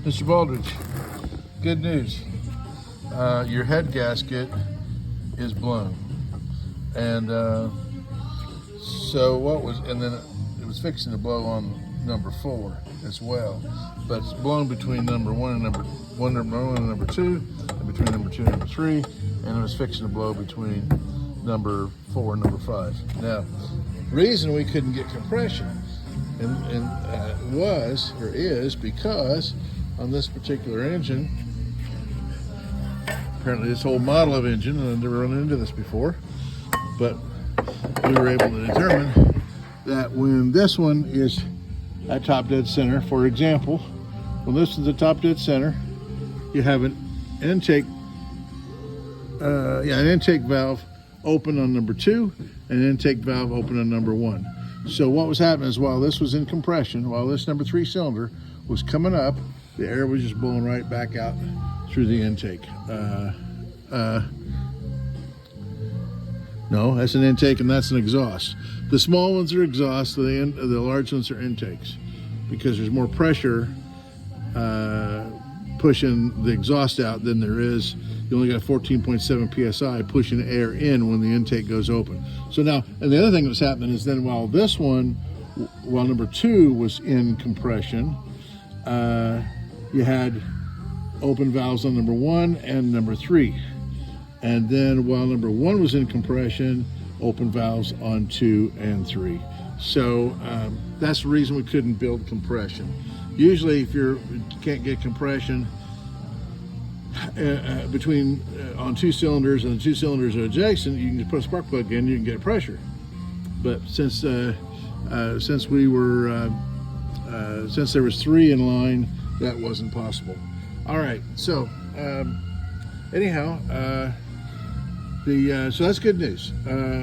Mr. Baldridge, good news. Your head gasket is blown. And then it was fixing to blow on number 4 as well. But it's blown between number 1 and number 2, and between number 2 and number 3, and it was fixing to blow between number 4 and number 5. Now, reason we couldn't get compression is because on this particular engine, apparently this whole model of engine, and I've never run into this before, but we were able to determine that when this one is at top dead center, for example, when this is at top dead center, you have an intake valve open on number 2 and an intake valve open on number 1. So what was happening is while this was in compression, while this number 3 cylinder was coming up, the air was just blowing right back out through the intake. No, that's an intake and that's an exhaust. The small ones are exhaust, the large ones are intakes, because there's more pressure pushing the exhaust out than there is. You only got 14.7 psi pushing air in when the intake goes open. So now, and the other thing that was happening is then while number 2 was in compression, you had open valves on number 1 and number 3. And then while number 1 was in compression, open valves on 2 and 3. So that's the reason we couldn't build compression. Usually if you can't get compression on 2 cylinders and the 2 cylinders are adjacent, you can just put a spark plug in, you can get pressure. But since there was 3 in line, that wasn't possible. All right, so anyhow, so that's good news.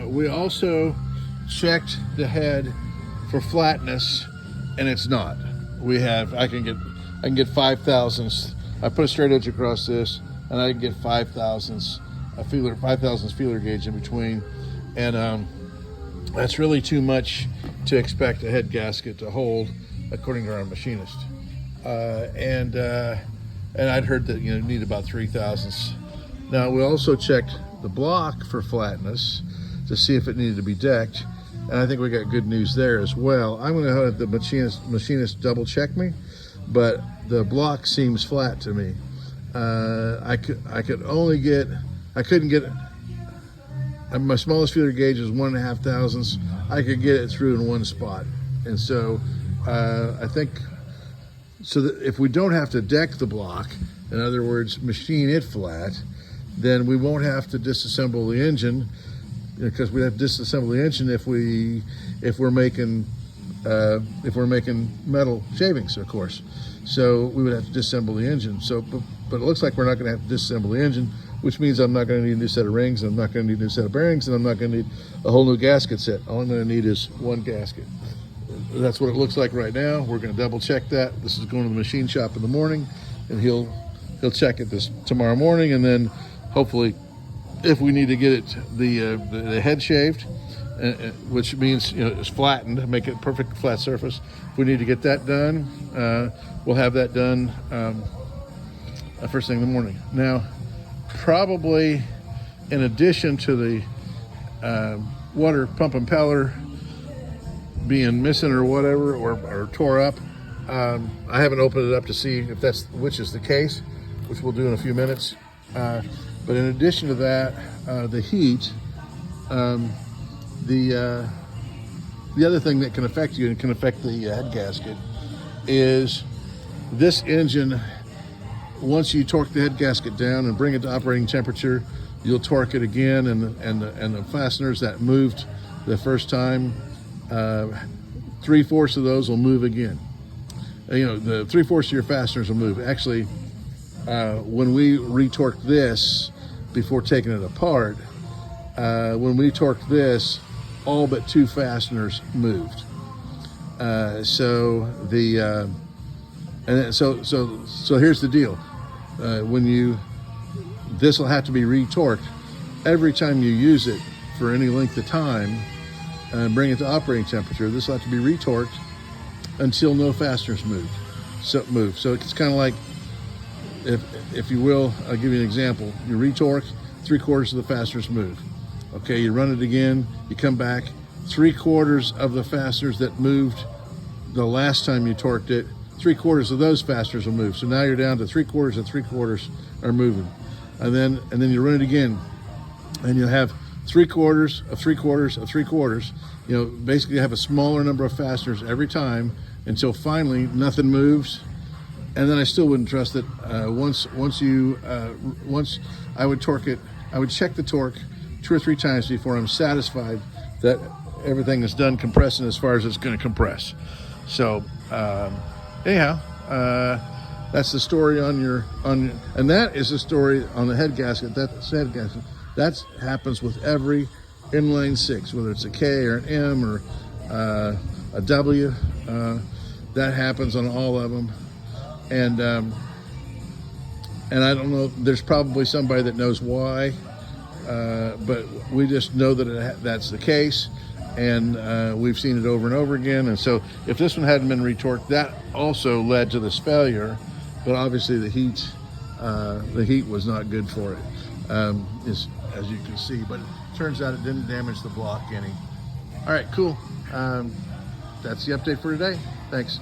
We also checked the head for flatness, and it's not. I can get 5/1000ths. I put a straight edge across this, and I can get 5/1000ths feeler gauge in between, and that's really too much to expect a head gasket to hold, according to our machinist. And I'd heard that you need about 3/1000ths. Now we also checked the block for flatness to see if it needed to be decked, and I think we got good news there as well. I'm going to have the machinist double check me, but the block seems flat to me. I couldn't get my smallest feeler gauge is 1.5/1000ths. I could get it through in one spot, and so I think so that if we don't have to deck the block, in other words, machine it flat, then we won't have to disassemble the engine, because we have to disassemble the engine if we're making metal shavings, of course. So we would have to disassemble the engine. So, but it looks like we're not going to have to disassemble the engine, which means I'm not going to need a new set of rings, and I'm not going to need a new set of bearings, and I'm not going to need a whole new gasket set. All I'm going to need is one gasket. That's what it looks like right now. We're going to double check that. This is going to the machine shop in the morning, and he'll check it tomorrow morning, and then hopefully, if we need to get it the head shaved, which means it's flattened, make it a perfect flat surface. If we need to get that done, we'll have that done first thing in the morning. Now, probably in addition to the water pump impeller being missing or whatever, or tore up, I haven't opened it up to see if which is the case, which we'll do in a few minutes. But in addition to that, the heat, the other thing that can affect you and can affect the head gasket is this engine. Once you torque the head gasket down and bring it to operating temperature, you'll torque it again, and the fasteners that moved the first time, 3/4 of those will move again. The 3/4 of your fasteners will move. Actually, when we retorqued this before taking it apart, when we torqued this, all but 2 fasteners moved. So here's the deal. This will have to be retorqued every time you use it for any length of time and bring it to operating temperature. This will have to be retorqued until no fasteners moved. move. So it's kind of like, if you will, I'll give you an example. You retorque, 3/4 of the fasteners move. Okay, you run it again, you come back, 3/4 of the fasteners that moved the last time you torqued it, 3/4 of those fasteners will move. So now you're down to 3/4 and 3/4 are moving. And then you run it again, and you have 3/4 of 3/4 of 3/4. You know, basically you have a smaller number of fasteners every time until finally nothing moves. And then I still wouldn't trust it. Once I would torque it, I would check the torque 2 or 3 times before I'm satisfied that everything is done compressing as far as it's going to compress. So anyhow, that's the story and that is the story on the head gasket. That's head gasket. That happens with every inline 6, whether it's a K or an M or a W. That happens on all of them. And I don't know, there's probably somebody that knows why, but we just know that that's the case, and we've seen it over and over again. And so if this one hadn't been retorqued, that also led to this failure, but obviously the heat was not good for it, as you can see. But it turns out it didn't damage the block any. All right, cool. That's the update for today. Thanks.